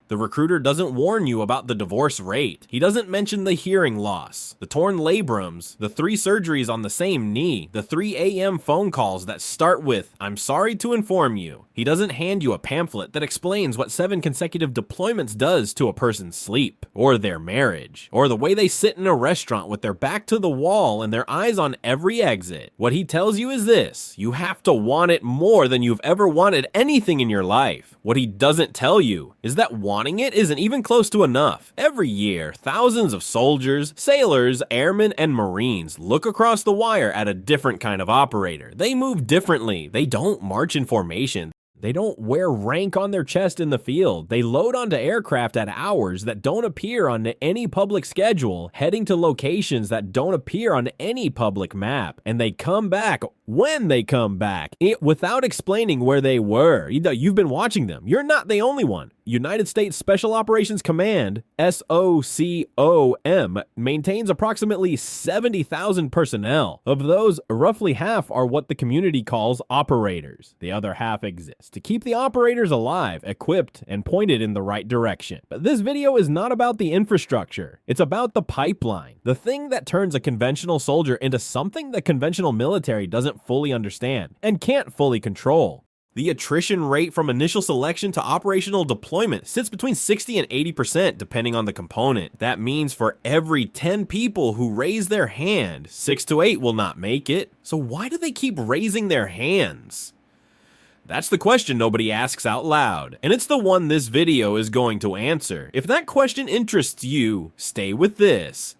The recruiter doesn't warn you about the divorce rate. He doesn't mention the hearing loss, the torn labrums, the 3 surgeries on the same knee, the 3 a.m. phone calls that start with, "I'm sorry to inform you." He doesn't hand you a pamphlet that explains what 7 consecutive deployments does to a person's sleep, or their marriage, or the way they sit in a restaurant with their back to the wall and their eyes on every exit. What he tells you is this: you have to want it more than you've ever wanted anything in your life. What he doesn't tell you is that wanting it isn't even close to enough. Every year, thousands of soldiers, sailors, airmen, and Marines look across the wire at a different kind of operator. They move differently. They don't march in formation. They don't wear rank on their chest in the field. They load onto aircraft at hours that don't appear on any public schedule, heading to locations that don't appear on any public map. And they come back when they come back, without explaining where they were. You've been watching them. You're not the only one. United States Special Operations Command, SOCOM, maintains approximately 70,000 personnel. Of those, roughly half are what the community calls operators. The other half exists to keep the operators alive, equipped, and pointed in the right direction. But this video is not about the infrastructure. It's about the pipeline, the thing that turns a conventional soldier into something the conventional military doesn't fully understand and can't fully control. The attrition rate from initial selection to operational deployment sits between 60 and 80% depending on the component. That means for every 10 people who raise their hand, 6 to 8 will not make it. So why do they keep raising their hands? That's the question nobody asks out loud, and it's the one this video is going to answer. If that question interests you, stay with this,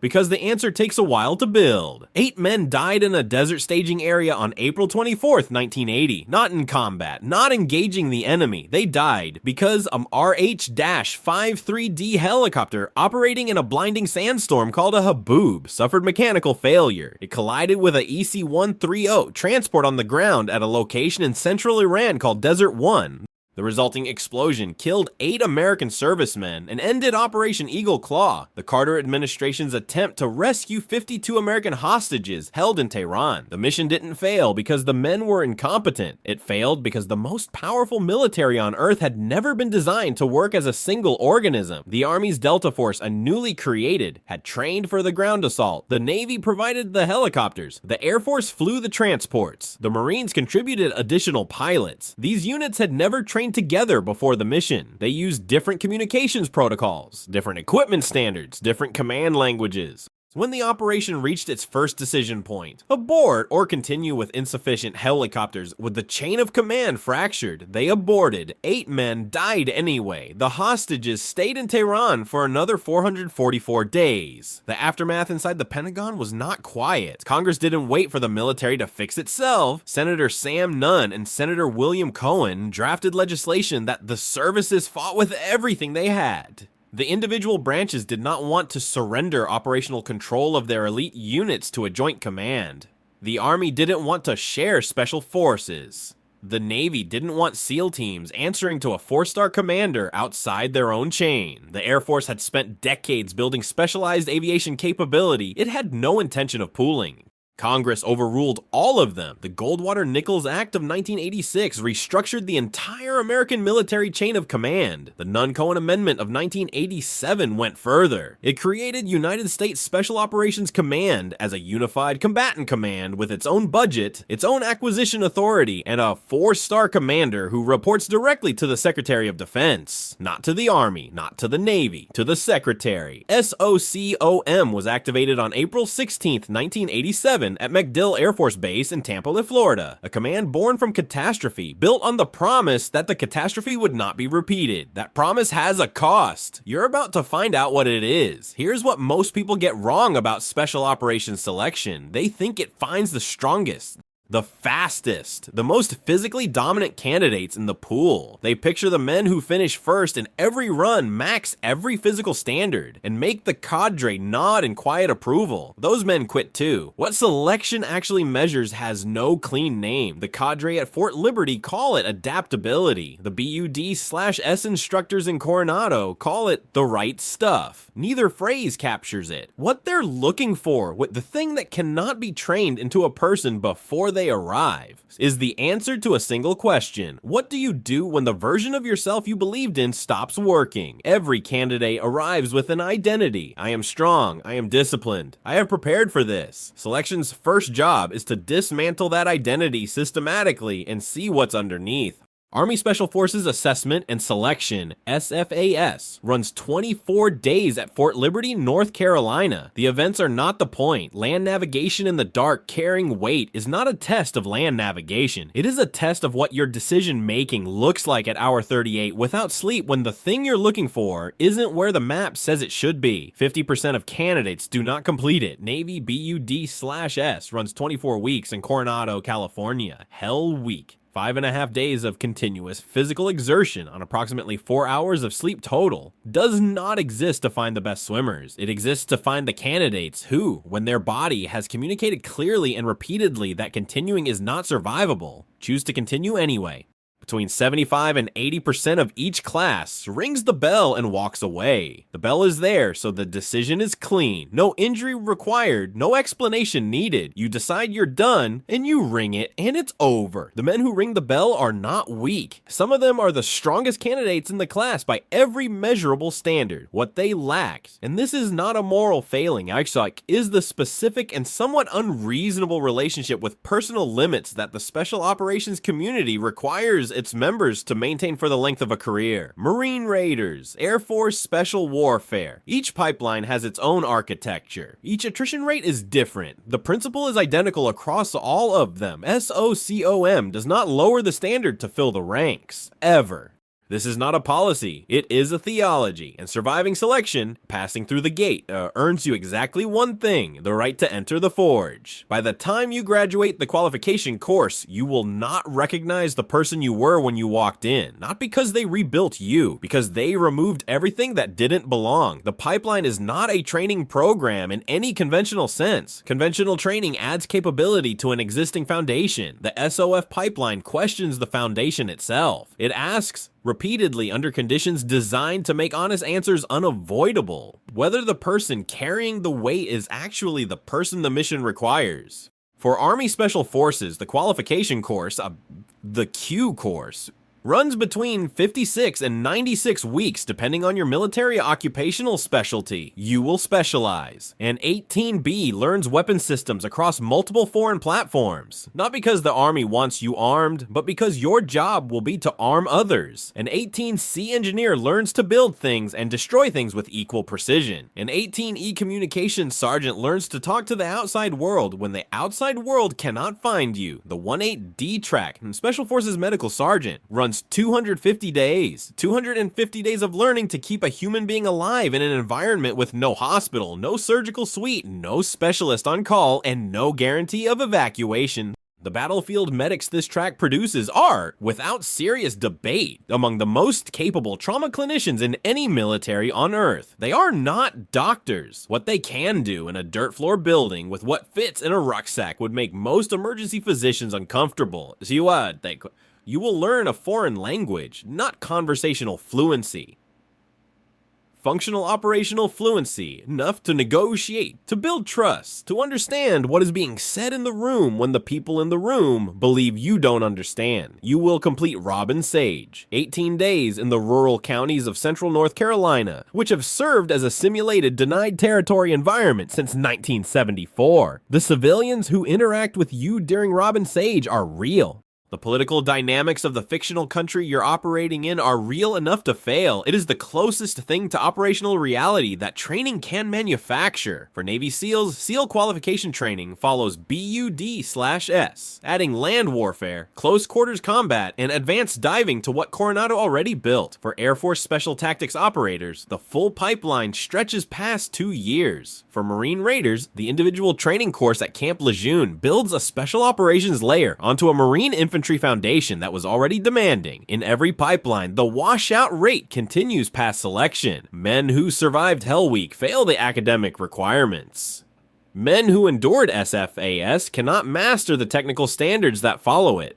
because the answer takes a while to build. 8 men died in a desert staging area on April 24th, 1980. Not in combat, not engaging the enemy. They died because an RH-53D helicopter operating in a blinding sandstorm called a haboob suffered mechanical failure. It collided with a EC-130 transport on the ground at a location in central Iran called Desert 1. The resulting explosion killed 8 American servicemen and ended Operation Eagle Claw, the Carter administration's attempt to rescue 52 American hostages held in Tehran. The mission didn't fail because the men were incompetent. It failed because the most powerful military on Earth had never been designed to work as a single organism. The Army's Delta Force, a newly created, had trained for the ground assault. The Navy provided the helicopters. The Air Force flew the transports. The Marines contributed additional pilots. These units had never trained together before the mission. They used different communications protocols, different equipment standards, different command languages. When the operation reached its first decision point, abort or continue with insufficient helicopters with the chain of command fractured, they aborted. 8 men died anyway. The hostages stayed in Tehran for another 444 days. The aftermath inside the Pentagon was not quiet. Congress didn't wait for the military to fix itself. Senator Sam Nunn and Senator William Cohen drafted legislation that the services fought with everything they had. The individual branches did not want to surrender operational control of their elite units to a joint command. The Army didn't want to share special forces. The Navy didn't want SEAL teams answering to a 4-star commander outside their own chain. The Air Force had spent decades building specialized aviation capability it had no intention of pooling. Congress overruled all of them. The Goldwater-Nichols Act of 1986 restructured the entire American military chain of command. The Nunn-Cohen Amendment of 1987 went further. It created United States Special Operations Command as a unified combatant command with its own budget, its own acquisition authority, and a 4-star commander who reports directly to the Secretary of Defense. Not to the Army, not to the Navy, to the Secretary. SOCOM was activated on April 16, 1987 at MacDill Air Force Base in Tampa, Florida, a command born from catastrophe, built on the promise that the catastrophe would not be repeated. That promise has a cost. You're about to find out what it is. Here's what most people get wrong about special operations selection. They think it finds the strongest, the fastest, the most physically dominant candidates in the pool. They picture the men who finish first in every run max every physical standard and make the cadre nod in quiet approval. Those men quit too. What selection actually measures has no clean name. The cadre at Fort Liberty call it adaptability. The BUD/S instructors in Coronado call it the right stuff. Neither phrase captures it. What they're looking for, the thing that cannot be trained into a person before they they arrive is the answer to a single question. What do you do when the version of yourself you believed in stops working? Every candidate arrives with an identity. I am strong. I am disciplined. I have prepared for this. Selection's first job is to dismantle that identity systematically and see what's underneath. Army Special Forces Assessment and Selection, SFAS, runs 24 days at Fort Liberty, North Carolina. The events are not the point. Land navigation in the dark carrying weight is not a test of land navigation. It is a test of what your decision making looks like at hour 38 without sleep when the thing you're looking for isn't where the map says it should be. 50% of candidates do not complete it. Navy BUD/S runs 24 weeks in Coronado, California. Hell Week. 5.5 days of continuous physical exertion on approximately 4 hours of sleep total does not exist to find the best swimmers. It exists to find the candidates who, when their body has communicated clearly and repeatedly that continuing is not survivable, choose to continue anyway. Between 75 and 80% of each class rings the bell and walks away. The bell is there, so the decision is clean. No injury required, no explanation needed. You decide you're done, and you ring it, and it's over. The men who ring the bell are not weak. Some of them are the strongest candidates in the class by every measurable standard. What they lack, and this is not a moral failing, actually, is the specific and somewhat unreasonable relationship with personal limits that the special operations community requires its members to maintain for the length of a career. Marine Raiders, Air Force Special Warfare. Each pipeline has its own architecture. Each attrition rate is different. The principle is identical across all of them. SOCOM does not lower the standard to fill the ranks, ever. This is not a policy, it is a theology, and surviving selection, passing through the gate, earns you exactly one thing, the right to enter the forge. By the time you graduate the qualification course, you will not recognize the person you were when you walked in. Not because they rebuilt you, because they removed everything that didn't belong. The pipeline is not a training program in any conventional sense. Conventional training adds capability to an existing foundation. The SOF pipeline questions the foundation itself. It asks, repeatedly under conditions designed to make honest answers unavoidable, whether the person carrying the weight is actually the person the mission requires. For Army Special Forces, the qualification course, the Q course, runs between 56 and 96 weeks depending on your military occupational specialty. You will specialize. And 18B learns weapon systems across multiple foreign platforms. Not because the Army wants you armed, but because your job will be to arm others. An 18C engineer learns to build things and destroy things with equal precision. An 18E communications sergeant learns to talk to the outside world when the outside world cannot find you. The 18D track and Special Forces medical sergeant runs 250 days. 250 days of learning to keep a human being alive in an environment with no hospital, no surgical suite, no specialist on call, and no guarantee of evacuation. The battlefield medics this track produces are, without serious debate, among the most capable trauma clinicians in any military on Earth. They are not doctors. What they can do in a dirt floor building with what fits in a rucksack would make most emergency physicians uncomfortable. So you will learn a foreign language, not conversational fluency. Functional operational fluency, enough to negotiate, to build trust, to understand what is being said in the room when the people in the room believe you don't understand. You will complete Robin Sage, 18 days in the rural counties of central North Carolina, which have served as a simulated denied territory environment since 1974. The civilians who interact with you during Robin Sage are real. The political dynamics of the fictional country you're operating in are real enough to fail. It is the closest thing to operational reality that training can manufacture. For Navy SEALs, SEAL qualification training follows BUD/S, adding land warfare, close quarters combat, and advanced diving to what Coronado already built. For Air Force Special Tactics operators, the full pipeline stretches past 2 years. For Marine Raiders, the individual training course at Camp Lejeune builds a special operations layer onto a Marine infantry foundation that was already demanding. In every pipeline, the washout rate continues past selection. Men who survived Hell Week fail the academic requirements. Men who endured SFAS cannot master the technical standards that follow it.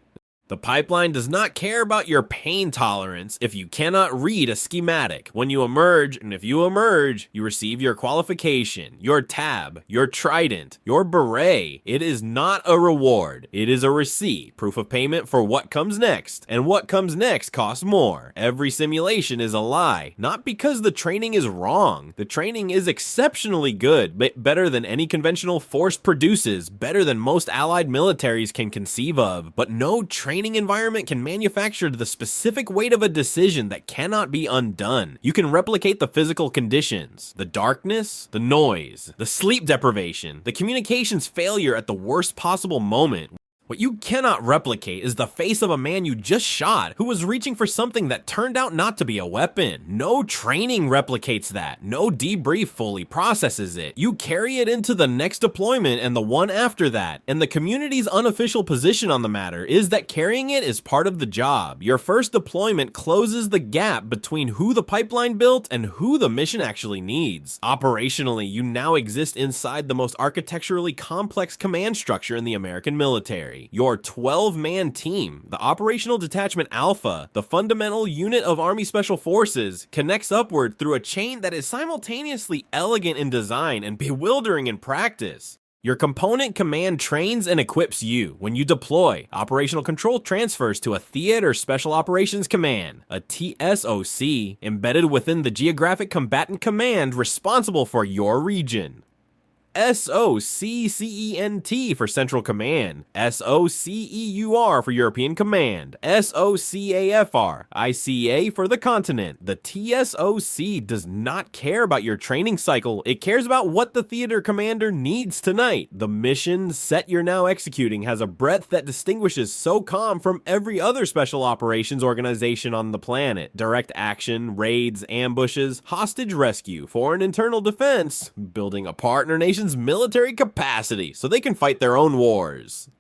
The pipeline does not care about your pain tolerance if you cannot read a schematic. When you emerge, and if you emerge, you receive your qualification, your tab, your trident, your beret. It is not a reward. It is a receipt, proof of payment for what comes next. And what comes next costs more. Every simulation is a lie, not because the training is wrong. The training is exceptionally good, but better than any conventional force produces, better than most allied militaries can conceive of, but no training environment can manufacture the specific weight of a decision that cannot be undone. You can replicate the physical conditions, the darkness, the noise, the sleep deprivation, the communications failure at the worst possible moment. What you cannot replicate is the face of a man you just shot who was reaching for something that turned out not to be a weapon. No training replicates that. No debrief fully processes it. You carry it into the next deployment and the one after that. And the community's unofficial position on the matter is that carrying it is part of the job. Your first deployment closes the gap between who the pipeline built and who the mission actually needs. Operationally, you now exist inside the most architecturally complex command structure in the American military. Your 12-man team, the Operational Detachment Alpha, the fundamental unit of Army Special Forces, connects upward through a chain that is simultaneously elegant in design and bewildering in practice. Your component command trains and equips you. When you deploy, operational control transfers to a Theater Special Operations Command, a TSOC, embedded within the Geographic Combatant Command responsible for your region. SOCCENT for Central Command, SOCEUR for European Command, SOCAFR, ICA for the continent. The TSOC does not care about your training cycle, it cares about what the theater commander needs tonight. The mission set you're now executing has a breadth that distinguishes SOCOM from every other special operations organization on the planet. Direct action, raids, ambushes, hostage rescue, foreign internal defense, building a partner nation's military capacity so they can fight their own wars.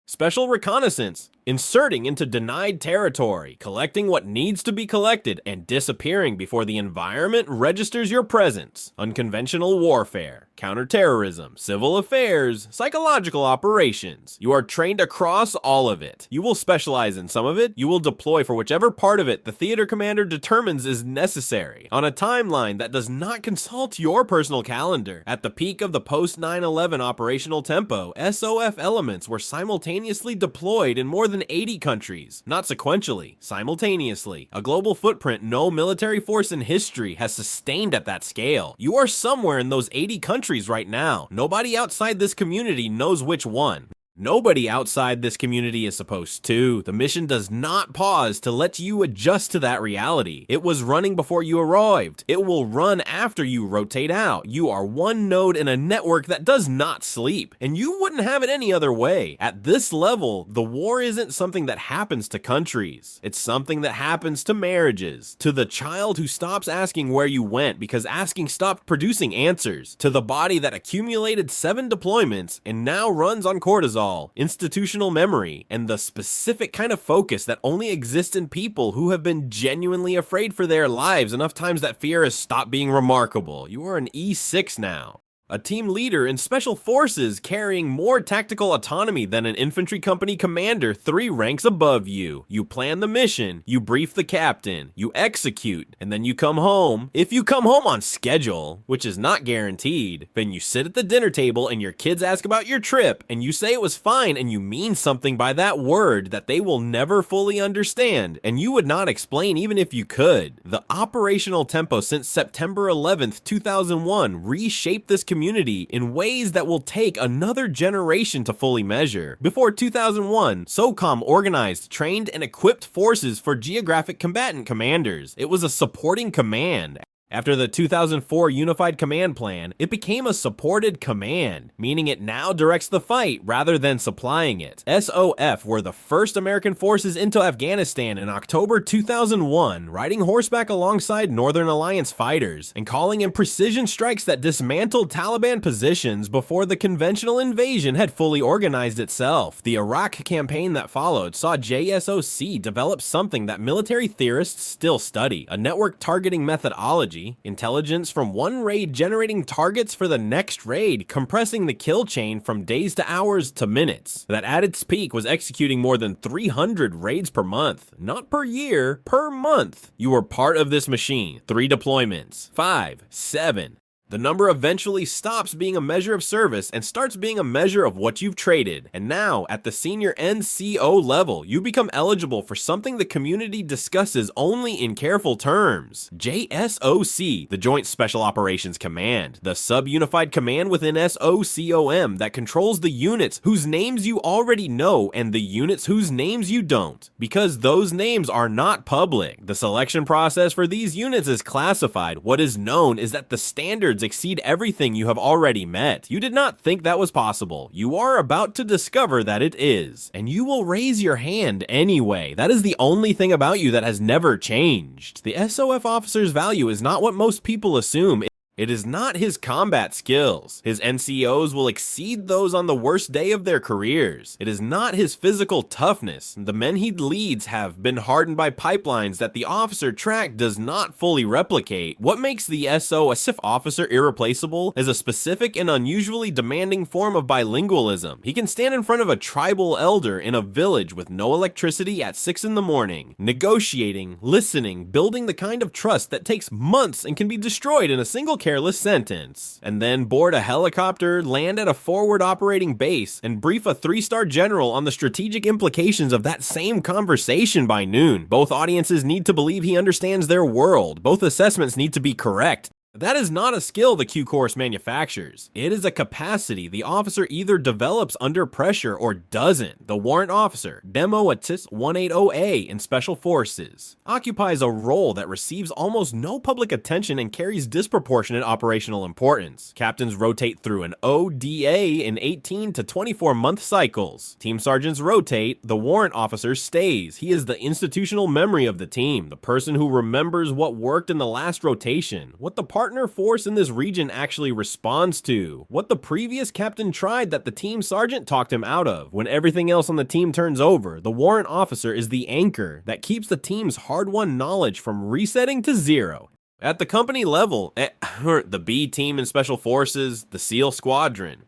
Special reconnaissance, inserting into denied territory, collecting what needs to be collected, and disappearing before the environment registers your presence. Unconventional warfare, counterterrorism, civil affairs, psychological operations. You are trained across all of it. You will specialize in some of it. You will deploy for whichever part of it the theater commander determines is necessary, on a timeline that does not consult your personal calendar. At the peak of the post-9/11 operational tempo, SOF elements were simultaneously deployed in more than 80 countries, not sequentially, simultaneously. A global footprint no military force in history has sustained at that scale. You are somewhere in those 80 countries right now. Nobody outside this community knows which one. Nobody outside this community is supposed to. The mission does not pause to let you adjust to that reality. It was running before you arrived. It will run after you rotate out. You are one node in a network that does not sleep, and you wouldn't have it any other way. At this level, the war isn't something that happens to countries. It's something that happens to marriages, to the child who stops asking where you went because asking stopped producing answers, to the body that accumulated 7 deployments and now runs on cortisol, institutional memory, and the specific kind of focus that only exists in people who have been genuinely afraid for their lives enough times that fear has stopped being remarkable. You are an E6 now. A team leader in special forces carrying more tactical autonomy than an infantry company commander 3 ranks above you. You plan the mission, you brief the captain, you execute, and then you come home. If you come home on schedule, which is not guaranteed, then you sit at the dinner table and your kids ask about your trip, and you say it was fine and you mean something by that word that they will never fully understand, and you would not explain even if you could. The operational tempo since September 11th, 2001 reshaped this community in ways that will take another generation to fully measure. Before 2001, SOCOM organized, trained, and equipped forces for geographic combatant commanders. It was a supporting command. After the 2004 Unified Command Plan, it became a supported command, meaning it now directs the fight rather than supplying it. SOF were the first American forces into Afghanistan in October 2001, riding horseback alongside Northern Alliance fighters and calling in precision strikes that dismantled Taliban positions before the conventional invasion had fully organized itself. The Iraq campaign that followed saw JSOC develop something that military theorists still study, a network targeting methodology strategy, intelligence from one raid generating targets for the next raid, compressing the kill chain from days to hours to minutes. That at its peak was executing more than 300 raids per month, not per year, per month. You were part of this machine. 3 deployments, 5, 7. The number eventually stops being a measure of service and starts being a measure of what you've traded. And now, at the senior NCO level, you become eligible for something the community discusses only in careful terms. JSOC, the Joint Special Operations Command, the sub-unified command within SOCOM that controls the units whose names you already know and the units whose names you don't, because those names are not public. The selection process for these units is classified. What is known is that the standards exceed everything you have already met. You did not think that was possible. You are about to discover that it is, and you will raise your hand anyway. That is the only thing about you that has never changed. The SOF officer's value is not what most people assume. It is not his combat skills. His NCOs will exceed those on the worst day of their careers. It is not his physical toughness. The men he leads have been hardened by pipelines that the officer track does not fully replicate. What makes the SOF officer irreplaceable is a specific and unusually demanding form of bilingualism. He can stand in front of a tribal elder in a village with no electricity at 6 in the morning, negotiating, listening, building the kind of trust that takes months and can be destroyed in a single careless sentence, and then board a helicopter, land at a forward operating base, and brief a 3-star general on the strategic implications of that same conversation by noon. Both audiences need to believe he understands their world. Both assessments need to be correct. That is not a skill the Q course manufactures. It is a capacity the officer either develops under pressure or doesn't. The warrant officer, Demo Atis 180A in Special Forces, occupies a role that receives almost no public attention and carries disproportionate operational importance. Captains rotate through an ODA in 18 to 24 month cycles. Team sergeants rotate, the warrant officer stays. He is the institutional memory of the team, the person who remembers what worked in the last rotation, what the partner force in this region actually responds to, what the previous captain tried that the team sergeant talked him out of. When everything else on the team turns over, the warrant officer is the anchor that keeps the team's hard-won knowledge from resetting to zero. At the company level, the B team in Special Forces, the SEAL Squadron,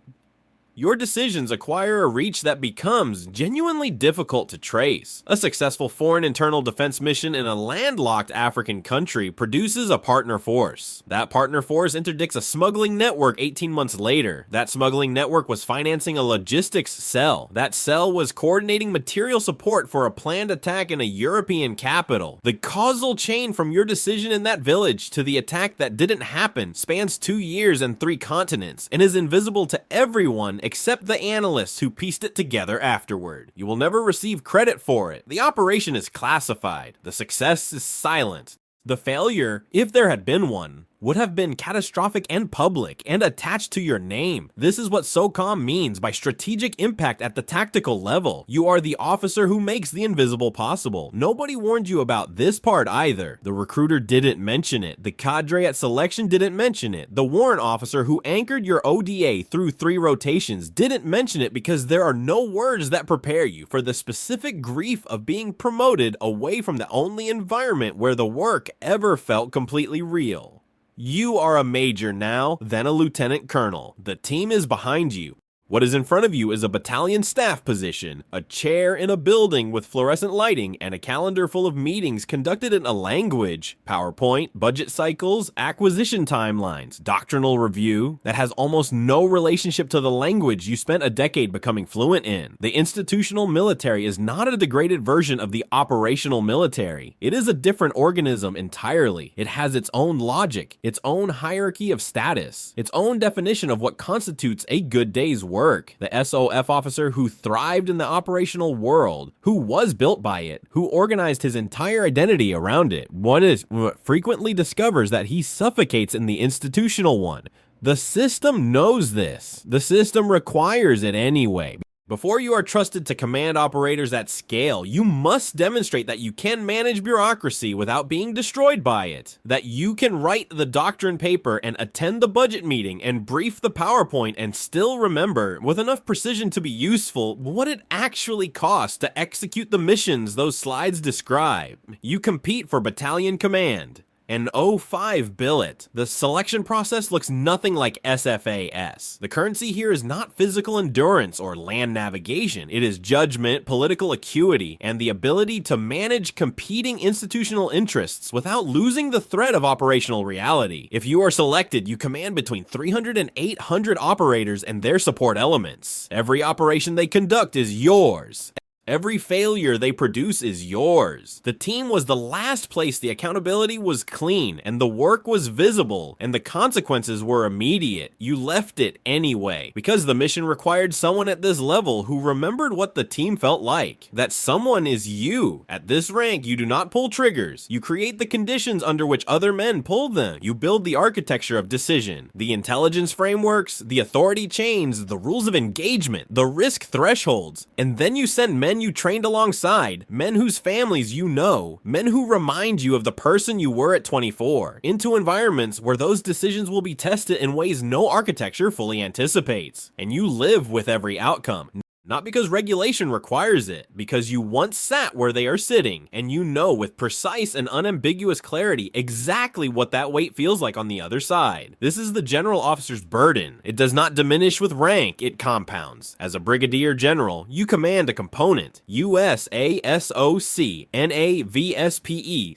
your decisions acquire a reach that becomes genuinely difficult to trace. A successful foreign internal defense mission in a landlocked African country produces a partner force. That partner force interdicts a smuggling network 18 months later. That smuggling network was financing a logistics cell. That cell was coordinating material support for a planned attack in a European capital. The causal chain from your decision in that village to the attack that didn't happen spans 2 years and 3 continents and is invisible to everyone except the analysts who pieced it together afterward. You will never receive credit for it. The operation is classified. The success is silent. The failure, if there had been one, would have been catastrophic and public and attached to your name. This is what SOCOM means by strategic impact at the tactical level. You are the officer who makes the invisible possible. Nobody warned you about this part either. The recruiter didn't mention it. The cadre at selection didn't mention it. The warrant officer who anchored your ODA through 3 rotations didn't mention it because there are no words that prepare you for the specific grief of being promoted away from the only environment where the work ever felt completely real. You are a major now, then a lieutenant colonel. The team is behind you. What is in front of you is a battalion staff position, a chair in a building with fluorescent lighting, and a calendar full of meetings conducted in a language, PowerPoint, budget cycles, acquisition timelines, doctrinal review, that has almost no relationship to the language you spent a decade becoming fluent in. The institutional military is not a degraded version of the operational military. It is a different organism entirely. It has its own logic, its own hierarchy of status, its own definition of what constitutes a good day's work. The SOF officer who thrived in the operational world, who was built by it, who organized his entire identity around it, frequently discovers that he suffocates in the institutional one. The system knows this. The system requires it anyway. Before you are trusted to command operators at scale, you must demonstrate that you can manage bureaucracy without being destroyed by it, that you can write the doctrine paper and attend the budget meeting and brief the PowerPoint and still remember, with enough precision to be useful, what it actually costs to execute the missions those slides describe. You compete for battalion command. and '05 billet. The selection process looks nothing like SFAS. The currency here is not physical endurance or land navigation. It is judgment, political acuity, and the ability to manage competing institutional interests without losing the thread of operational reality. If you are selected, you command between 300 and 800 operators and their support elements. Every operation they conduct is yours. Every failure they produce is yours. The team was the last place the accountability was clean, and the work was visible, and the consequences were immediate. You left it anyway, because the mission required someone at this level who remembered what the team felt like. That someone is you. At this rank, you do not pull triggers. You create the conditions under which other men pull them. You build the architecture of decision, the intelligence frameworks, the authority chains, the rules of engagement, the risk thresholds, and then you send men you trained alongside, men whose families you know, men who remind you of the person you were at 24, into environments where those decisions will be tested in ways no architecture fully anticipates. And you live with every outcome. Not because regulation requires it, because you once sat where they are sitting, and you know with precise and unambiguous clarity exactly what that weight feels like on the other side. This is the general officer's burden. It does not diminish with rank, it compounds. As a brigadier general, you command a component. US SOC, NAVSPE,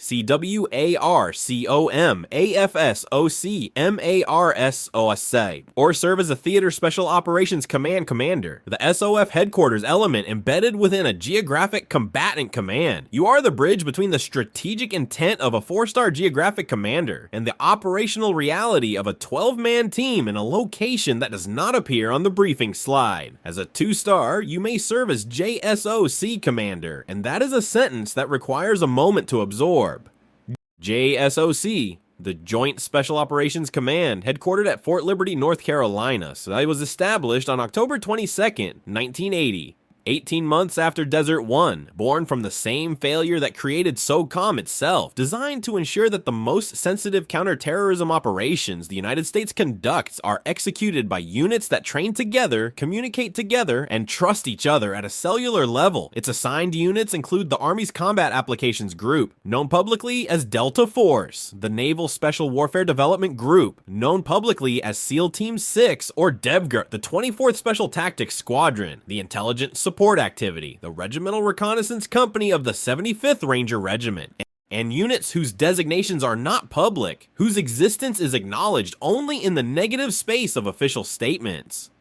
CWARCOM, AFSOC, MARSOSA, or serve as a theater special operations command commander. The SOF headquarters element embedded within a geographic combatant command. You are the bridge between the strategic intent of a 4-star geographic commander and the operational reality of a 12-man team in a location that does not appear on the briefing slide. As a 2-star, you may serve as JSOC commander, and that is a sentence that requires a moment to absorb. JSOC, the Joint Special Operations Command, headquartered at Fort Liberty, North Carolina. So it was established on October 22nd, 1980. 18 months after Desert 1, born from the same failure that created SOCOM itself, designed to ensure that the most sensitive counterterrorism operations the United States conducts are executed by units that train together, communicate together, and trust each other at a cellular level. Its assigned units include the Army's Combat Applications Group, known publicly as Delta Force, the Naval Special Warfare Development Group, known publicly as SEAL Team 6 or DEVGR, the 24th Special Tactics Squadron, the Intelligence Support Activity, the Regimental Reconnaissance Company of the 75th Ranger Regiment, and units whose designations are not public, whose existence is acknowledged only in the negative space of official statements.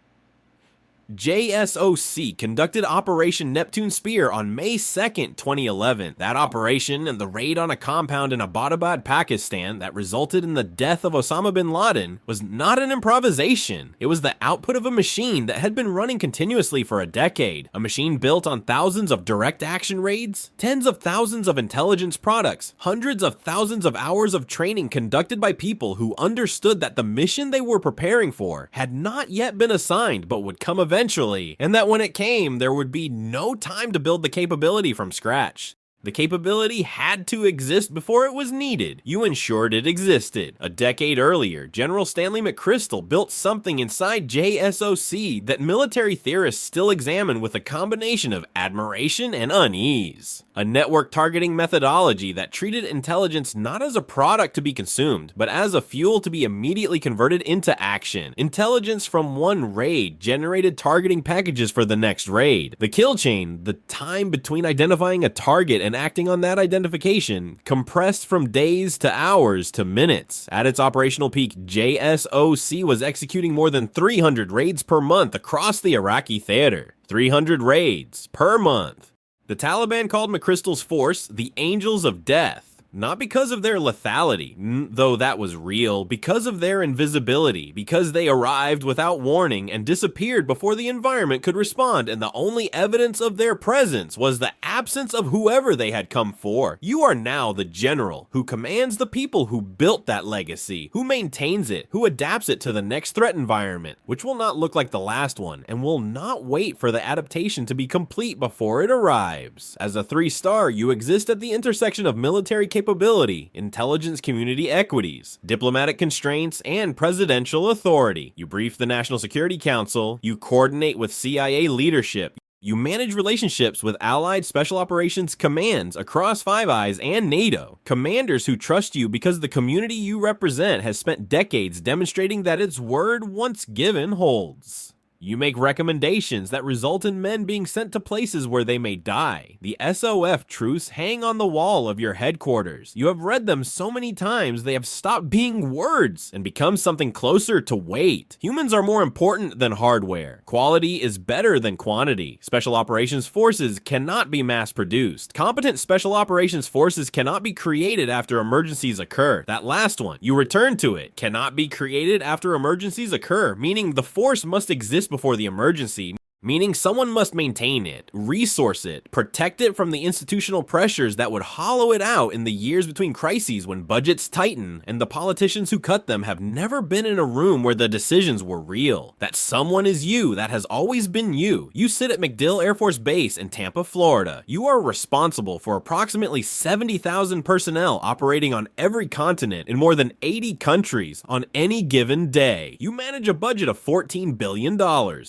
JSOC conducted Operation Neptune Spear on May 2nd, 2011. That operation and the raid on a compound in Abbottabad, Pakistan that resulted in the death of Osama bin Laden was not an improvisation. It was the output of a machine that had been running continuously for a decade. A machine built on thousands of direct action raids, tens of thousands of intelligence products, hundreds of thousands of hours of training conducted by people who understood that the mission they were preparing for had not yet been assigned but would come eventually, and that when it came, there would be no time to build the capability from scratch. The capability had to exist before it was needed. You ensured it existed. A decade earlier, General Stanley McChrystal built something inside JSOC that military theorists still examine with a combination of admiration and unease. A network targeting methodology that treated intelligence not as a product to be consumed, but as a fuel to be immediately converted into action. Intelligence from one raid generated targeting packages for the next raid. The kill chain, the time between identifying a target and acting on that identification, compressed from days to hours to minutes. At its operational peak, JSOC was executing more than 300 raids per month across the Iraqi theater. 300 raids per month. The Taliban called McChrystal's force the Angels of Death. Not because of their lethality, though that was real, because of their invisibility, because they arrived without warning and disappeared before the environment could respond, and the only evidence of their presence was the absence of whoever they had come for. You are now the general who commands the people who built that legacy, who maintains it, who adapts it to the next threat environment, which will not look like the last one, and will not wait for the adaptation to be complete before it arrives. As a 3-star, you exist at the intersection of military capability, intelligence community equities, diplomatic constraints, and presidential authority. You brief the National Security Council, you coordinate with CIA leadership, You manage relationships with Allied Special Operations commands across Five Eyes and NATO, commanders who trust you because the community you represent has spent decades demonstrating that its word once given holds. You make recommendations that result in men being sent to places where they may die. The SOF truths hang on the wall of your headquarters. You have read them so many times they have stopped being words and become something closer to weight. Humans are more important than hardware. Quality is better than quantity. Special Operations Forces cannot be mass-produced. Competent Special Operations Forces cannot be created after emergencies occur. That last one, you return to it, cannot be created after emergencies occur, meaning the force must exist before the emergency, meaning someone must maintain it, resource it, protect it from the institutional pressures that would hollow it out in the years between crises when budgets tighten and the politicians who cut them have never been in a room where the decisions were real. That someone is you, that has always been you. You sit at MacDill Air Force Base in Tampa, Florida. You are responsible for approximately 70,000 personnel operating on every continent in more than 80 countries on any given day. You manage a budget of $14 billion.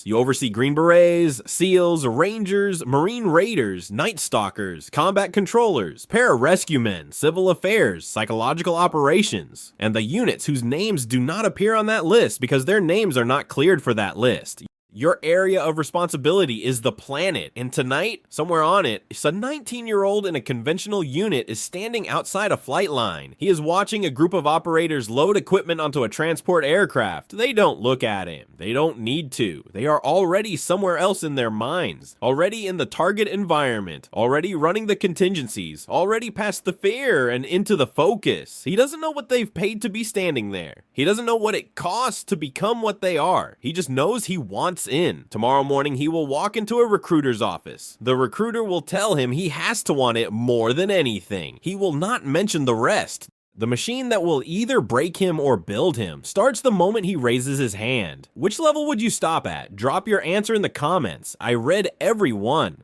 You oversee Green Berets, SEALs, Rangers, Marine Raiders, Night Stalkers, Combat Controllers, Pararescue Men, Civil Affairs, Psychological Operations, and the units whose names do not appear on that list because their names are not cleared for that list. Your area of responsibility is the planet, and tonight, somewhere on it, a 19-year-old in a conventional unit is standing outside a flight line. He is watching a group of operators load equipment onto a transport aircraft. They don't look at him. They don't need to. They are already somewhere else in their minds, already in the target environment, already running the contingencies, already past the fear and into the focus. He doesn't know what they've paid to be standing there. He doesn't know what it costs to become what they are. He just knows he wants in. Tomorrow morning, he will walk into a recruiter's office. The recruiter will tell him he has to want it more than anything. He will not mention the rest. The machine that will either break him or build him starts the moment he raises his hand. Which level would you stop at? Drop your answer in the comments. I read every one.